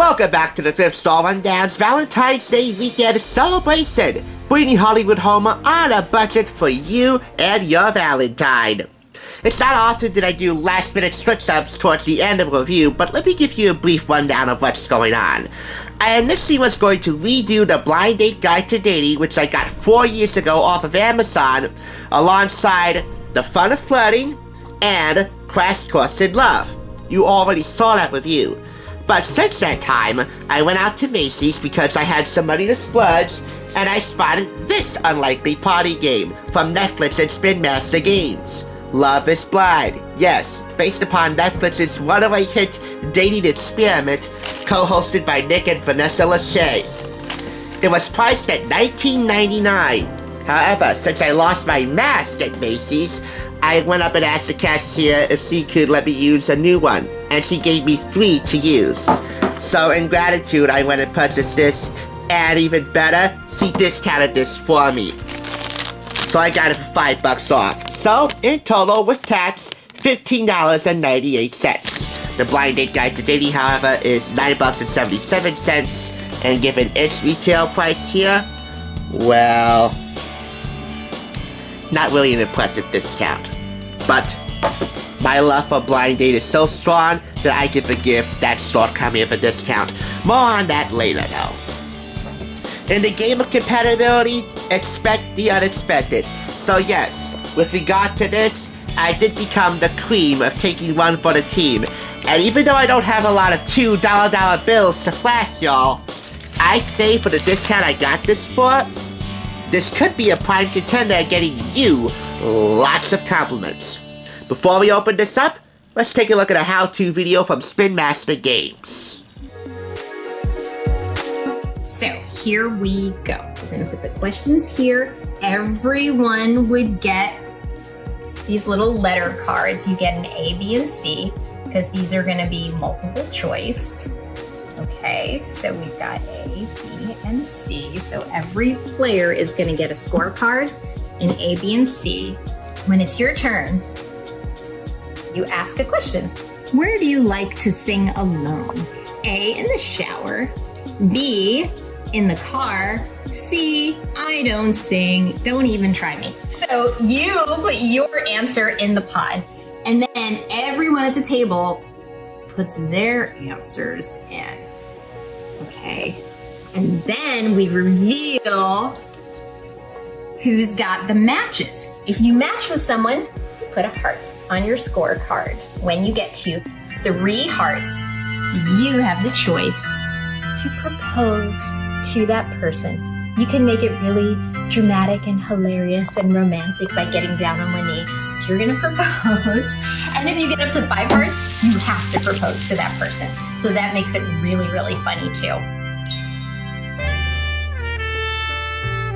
Welcome back to the Thrift Store Rundown's Valentine's Day weekend celebration, bringing Hollywood home on a budget for you and your Valentine. It's not often that I do last-minute switch-ups towards the end of a review, but let me give you a brief rundown of what's going on. I initially was going to redo the Blind Date Guide to Dating, which I got 4 years ago off of Amazon, alongside The Fun of Flirting and Crash Course in Love. You already saw that review. But since that time, I went out to Macy's because I had some money to splurge, and I spotted this unlikely party game from Netflix and Spin Master Games. Love is Blind. Yes, based upon Netflix's runaway hit Dating Experiment, co-hosted by Nick and Vanessa Lachey. It was priced at $19.99. However, since I lost my mask at Macy's, I went up and asked the cashier if she could let me use a new one, and she gave me 3 to use. So in gratitude, I went and purchased this, and even better, she discounted this for me. So I got it for $5 off. So, in total, with tax, $15.98. The Blind Date Guide to Dating, however, is $9.77, and given its retail price here, well, not really an impressive discount. But my love for Blind Date is so strong that I can forgive that shortcoming of a discount. More on that later, though. In the game of compatibility, expect the unexpected. So yes, with regard to this, I did become the cream of taking one for the team. And even though I don't have a lot of $2 bills to flash y'all, I say for the discount I got this for, this could be a prime contender at getting you lots of compliments. Before we open this up, let's take a look at a how-to video from Spin Master Games. So here we go. We're gonna put the questions here. Everyone would get these little letter cards. You get an A, B, and C, because these are gonna be multiple choice. Okay, so we've got A, B, and C. So every player is gonna get a scorecard in A, B, and C. When it's your turn, you ask a question. Where do you like to sing alone? A, in the shower. B, in the car. C, I don't sing. Don't even try me. So you put your answer in the pod, and then everyone at the table puts their answers in. Okay. And then we reveal who's got the matches. If you match with someone, put a heart on your scorecard. When you get to 3 hearts, you have the choice to propose to that person. You can make it really dramatic and hilarious and romantic by getting down on one knee. But you're gonna propose. And if you get up to 5 hearts, you have to propose to that person. So that makes it really, really funny too.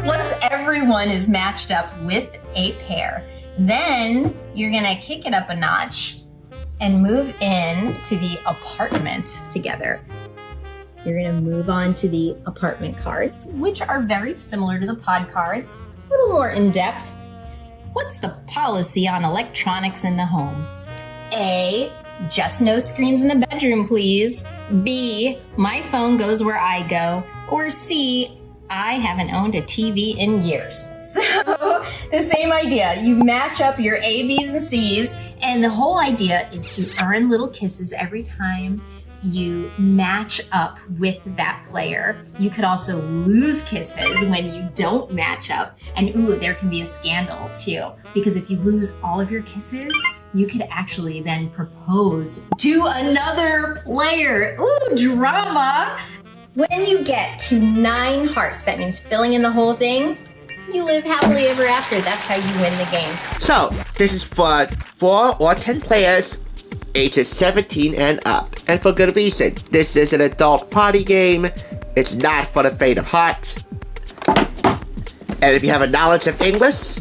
Once everyone is matched up with a pair, then you're gonna kick it up a notch and move in to the apartment together. You're gonna move on to the apartment cards, which are very similar to the pod cards, a little more in depth. What's the policy on electronics in the home? A, just no screens in the bedroom, please. B, my phone goes where I go. Or C, I haven't owned a TV in years. So the same idea, you match up your A, B's, and C's, and the whole idea is to earn little kisses every time you match up with that player. You could also lose kisses when you don't match up. And ooh, there can be a scandal too, because if you lose all of your kisses, you could actually then propose to another player. Ooh, drama. When you get to 9 hearts, that means filling in the whole thing, you live happily ever after. That's how you win the game. So, this is for 4 or 10 players, ages 17 and up. And for good reason. This is an adult party game. It's not for the faint of heart. And if you have a knowledge of English,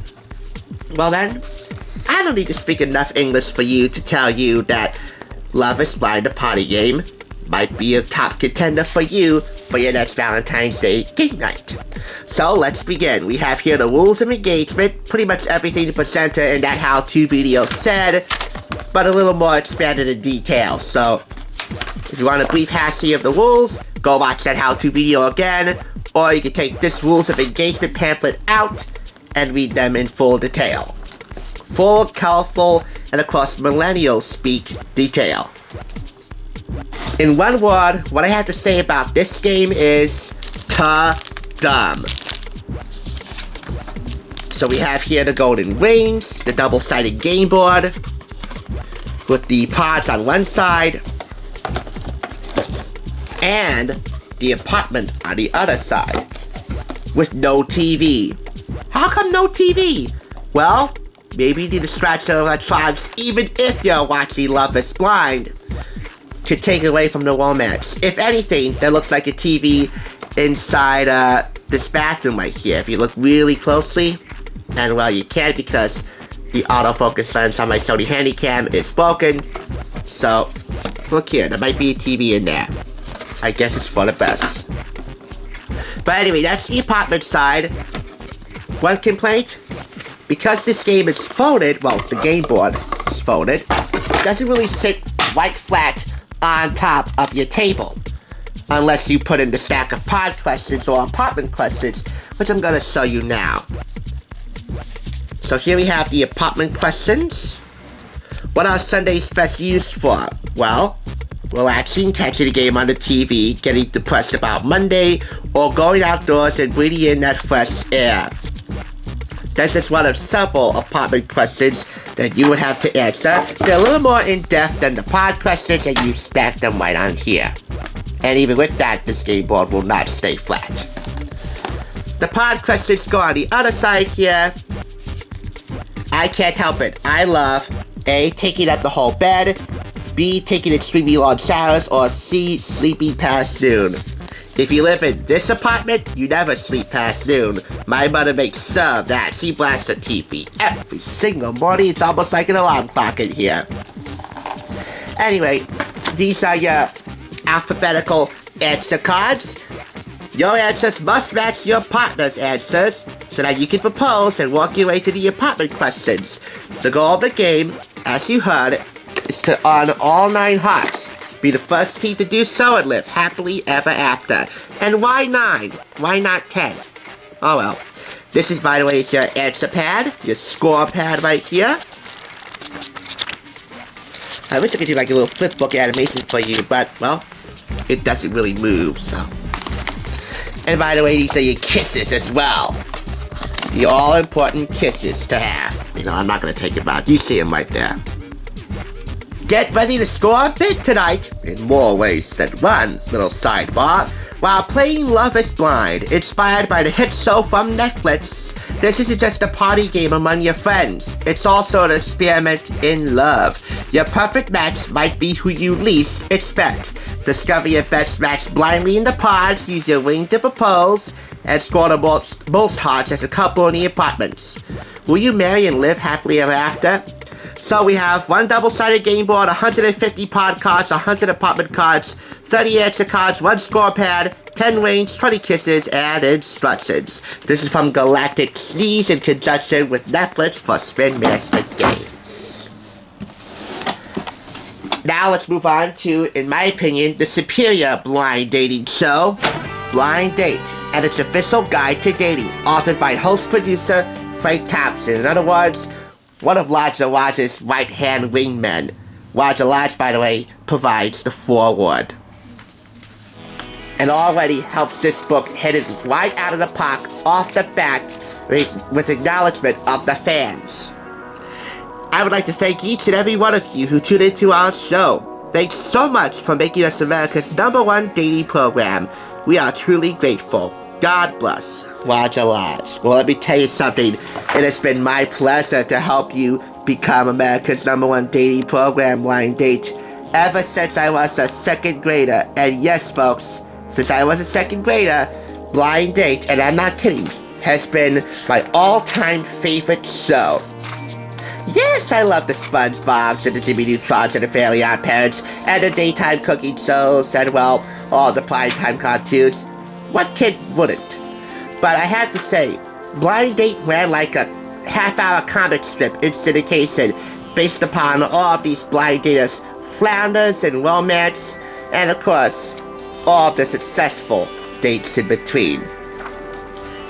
well then, I don't need to speak enough English for you to tell you that Love is Blind, the party game, might be a top contender for you for your next Valentine's Day game night. So let's begin. We have here the rules of engagement, pretty much everything the presenter in that how-to video said, but a little more expanded in detail. So If you want a brief history of the rules, go watch that how-to video again, or you can take this rules of engagement pamphlet out and read them in full detail. Full, colorful, and of course millennial speak detail. In one word, what I have to say about this game is dumb. So we have here the golden rings, the double-sided game board, with the pods on one side, and the apartment on the other side, with no TV. How come no TV? Well, maybe the distraction of electronics, even if you're watching Love is Blind, could take away from the romance. If anything, there looks like a TV inside this bathroom right here. If you look really closely, and well, you can't because the autofocus lens on my Sony Handycam is broken. So, look here, there might be a TV in there. I guess it's for the best. But anyway, that's the apartment side. One complaint? Because this game is folded, well, the game board is folded, it doesn't really sit right flat on top of your table. Unless you put in the stack of pod questions or apartment questions, which I'm gonna show you now. So here we have the apartment questions. What are Sundays best used for? Well, relaxing, catching a game on the TV, getting depressed about Monday, or going outdoors and breathing in that fresh air. That's just one of several apartment questions that you would have to answer. They're a little more in-depth than the pod questions, and you stack them right on here. And even with that, this game board will not stay flat. The pod questions go on the other side here. I can't help it. I love A, taking up the whole bed, B, taking extremely long showers, or C, sleeping past noon. If you live in this apartment, you never sleep past noon. My mother makes sure that she blasts the TV every single morning. It's almost like an alarm clock in here. Anyway, these are your alphabetical answer cards. Your answers must match your partner's answers so that you can propose and walk your way to the apartment questions. The goal of the game, as you heard, is to earn all 9 hearts. Be the first team to do so and live happily ever after. And why 9? Why not 10? Oh well. This is, by the way, is your answer pad, your score pad right here. I wish I could do like a little flip book animation for you, but, well, it doesn't really move, so. And by the way, these are your kisses as well. The all-important kisses to have. You know, I'm not going to take it out. You see them right there. Get ready to score a bit tonight, in more ways than one, little sidebar, while playing Love is Blind, inspired by the hit show from Netflix. This isn't just a party game among your friends, it's also an experiment in love. Your perfect match might be who you least expect. Discover your best match blindly in the pods, use your ring to propose, and score the most hearts as a couple in the apartments. Will you marry and live happily ever after? So we have 1 double-sided game board, 150 pod cards, 100 apartment cards, 30 answer cards, 1 score pad, 10 rings, 20 kisses, and instructions. This is from Galactic Sneeze in conjunction with Netflix for Spin Master Games. Now let's move on to, in my opinion, the superior blind dating show, Blind Date, and its official guide to dating, authored by host-producer Frank Thompson. In other words, one of lllllljots' right-hand wingmen. lllllots, by the way, provides the foreword. And already helps this book hit it right out of the park, off the bat, with acknowledgement of the fans. I would like to thank each and every one of you who tuned into our show. Thanks so much for making us America's #1 dating program. We are truly grateful. God bless. lllllots. Well, let me tell you something. It has been my pleasure to help you become America's #1 dating program, Blind Date, ever since I was a 2nd grader. And yes, folks, since I was a 2nd grader, Blind Date, and I'm not kidding, has been my all-time favorite show. Yes, I love the SpongeBobs and the Jimmy Neutrons and the Fairly Odd Parents and the daytime cooking shows and, well, all the primetime cartoons. What kid wouldn't? But I have to say, Blind Date ran like a half-hour comic strip in syndication based upon all of these blind daters' flounders and romance. and of course, all of the successful dates in between.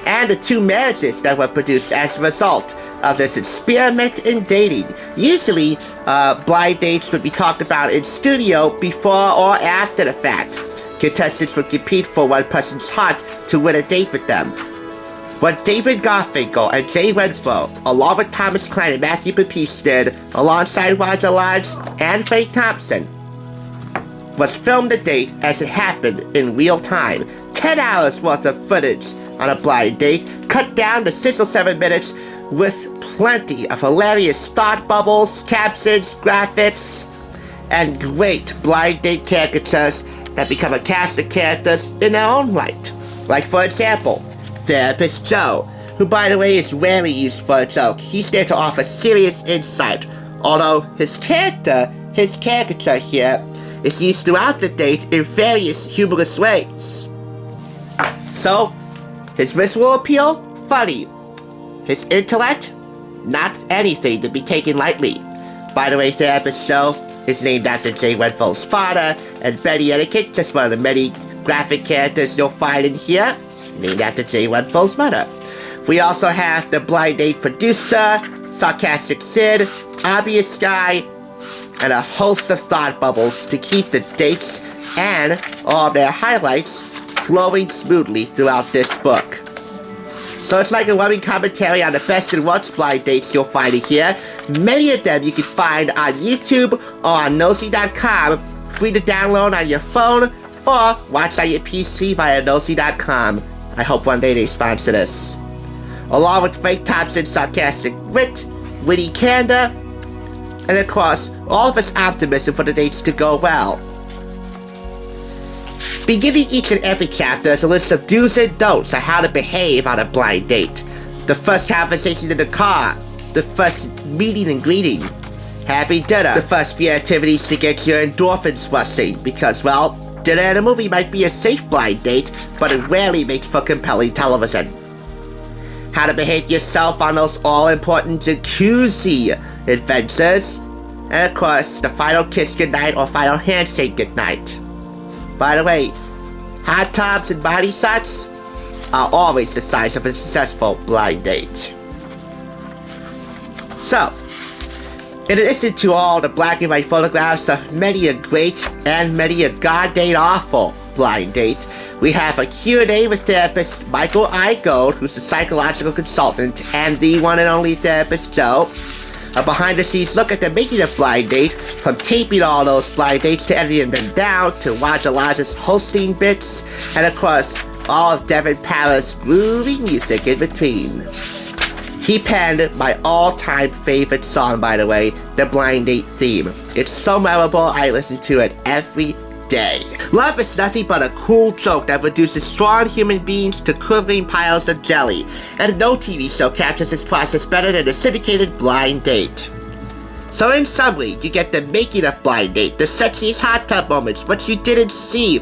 And the 2 marriages that were produced as a result of this experiment in dating. Usually, blind dates would be talked about in studio before or after the fact. Contestants would compete for one person's heart to win a date with them. What David Garfinkel and Jay Renfro, along with Thomas Klein and Matthew Papiste did, alongside Roger Lodge and Frank Thompson, was film the date as it happened in real time. 10 hours worth of footage on a blind date, cut down to 6 or 7 minutes with plenty of hilarious thought bubbles, captions, graphics, and great blind date caricatures that become a cast of characters in their own right. Like, for example, Therapist Joe, who, by the way, is rarely used for a joke. He's there to offer serious insight, although his caricature here is used throughout the date in various humorous ways. So, his visual appeal? Funny. His intellect? Not anything to be taken lightly. By the way, Therapist Joe is named after Jay Renfro's father, and Betty Etiquette, just one of the many graphic characters you'll find in here, named after Jay Renfro's mother. We also have the blind date producer, Sarcastic Sid, Obvious Guy, and a host of thought bubbles to keep the dates and all their highlights flowing smoothly throughout this book. So it's like a loving commentary on the best and worst blind dates you'll find in here. Many of them you can find on YouTube or on nosy.com, free to download on your phone or watch on your PC via nosy.com. I hope one day they sponsor this. Along with Frank Thompson's sarcastic wit, witty candor, and of course, all of his optimism for the dates to go well. Beginning each and every chapter is a list of do's and don'ts on how to behave on a blind date. The first conversation in the car, the first meeting and greeting, having dinner, the first few activities to get your endorphins rushing, because, well, dinner and a movie might be a safe blind date, but it rarely makes for compelling television. How to behave yourself on those all-important jacuzzi adventures, and of course, the final kiss goodnight or final handshake goodnight. By the way, hot tubs and body shots are always the signs of a successful blind date. So, in addition to all the black and white photographs of many a great and many a goddamn awful blind date, we have a Q&A with therapist Michael I. Gold, who's the psychological consultant and the one and only Therapist Joe. A behind-the-scenes look at the making of Blind Date, from taping all those blind dates to editing them down, to Roger Lodge's hosting bits, and of course, all of Devin Para's groovy music in between. He penned my all-time favorite song, by the way, the Blind Date theme. It's so memorable, I listen to it every day. Love is nothing but a cool joke that reduces strong human beings to quivering piles of jelly, and no TV show captures this process better than a syndicated Blind Date. So in summary, you get the making of Blind Date, the sexiest hot tub moments, what you didn't see.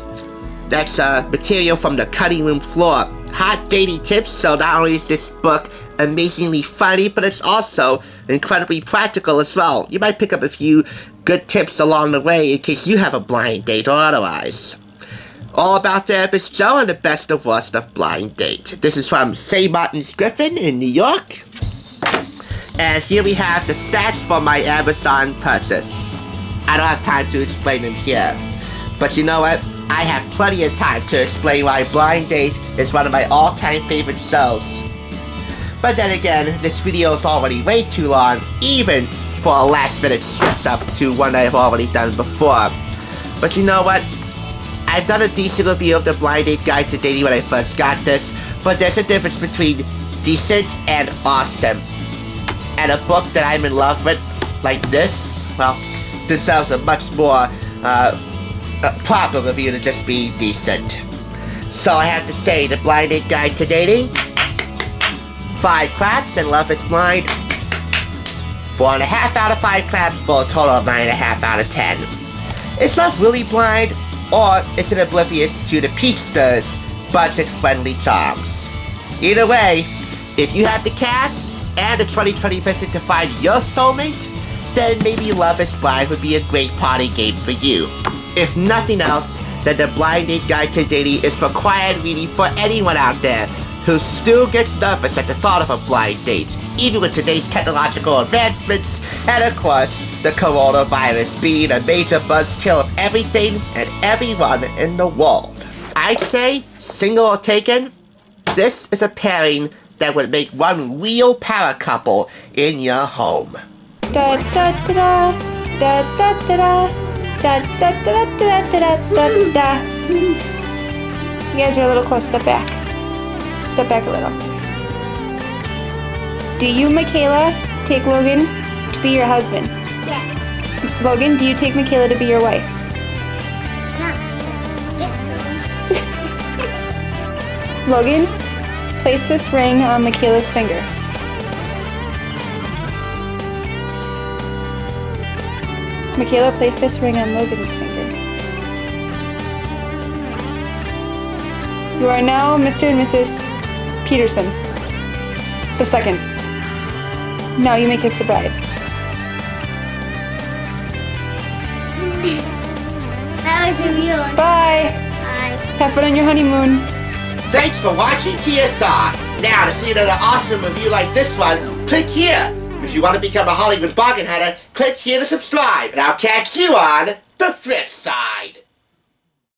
That's material from the cutting room floor. Hot dating tips, so not only is this book amazingly funny, but it's also incredibly practical as well. You might pick up a few good tips along the way in case you have a blind date or otherwise. All about Therapist Joe and the best of worst of Blind Date. This is from St. Martin's Griffin in New York. And here we have the stats for my Amazon purchase. I don't have time to explain them here. But you know what? I have plenty of time to explain why Blind Date is one of my all-time favorite shows. But then again, this video is already way too long, even for a last-minute switch up to one I've already done before. But you know what? I've done a decent review of the Blind Date Guide to Dating when I first got this, but there's a difference between decent and awesome. And a book that I'm in love with, like this, well, deserves a much more proper review to just be decent. So I have to say, the Blind Date Guide to Dating, 5 claps, and Love is Blind, 4.5 out of 5 claps for a total of 9.5 out of 10. Is Love really blind, or is it oblivious to the Peakster's budget-friendly charms? Either way, if you have the cash and a 2020 vision to find your soulmate, then maybe Love is Blind would be a great party game for you. If nothing else, then the blind date guide to dating is for quiet reading for anyone out there who still gets nervous at the thought of a blind date, even with today's technological advancements, and of course, the coronavirus being a major buzzkill of everything and everyone in the world. I'd say, single or taken, this is a pairing that would make one real power couple in your home. Da da da da da da da da da da da da da da. You guys are a little close. Step back. Step back a little. Do you, Michaela, take Logan to be your husband? Yes. Logan, do you take Michaela to be your wife? Logan, place this ring on Michaela's finger. Michaela, place this ring on Logan's finger. You are now Mr. and Mrs. Peterson, the second. Now you may kiss the bride. That was a real one. Bye! Bye. Have fun on your honeymoon. Thanks for watching TSR. Now, to see another awesome review like this one, click here. If you want to become a Hollywood bargain hunter, click here to subscribe, and I'll catch you on the thrift side.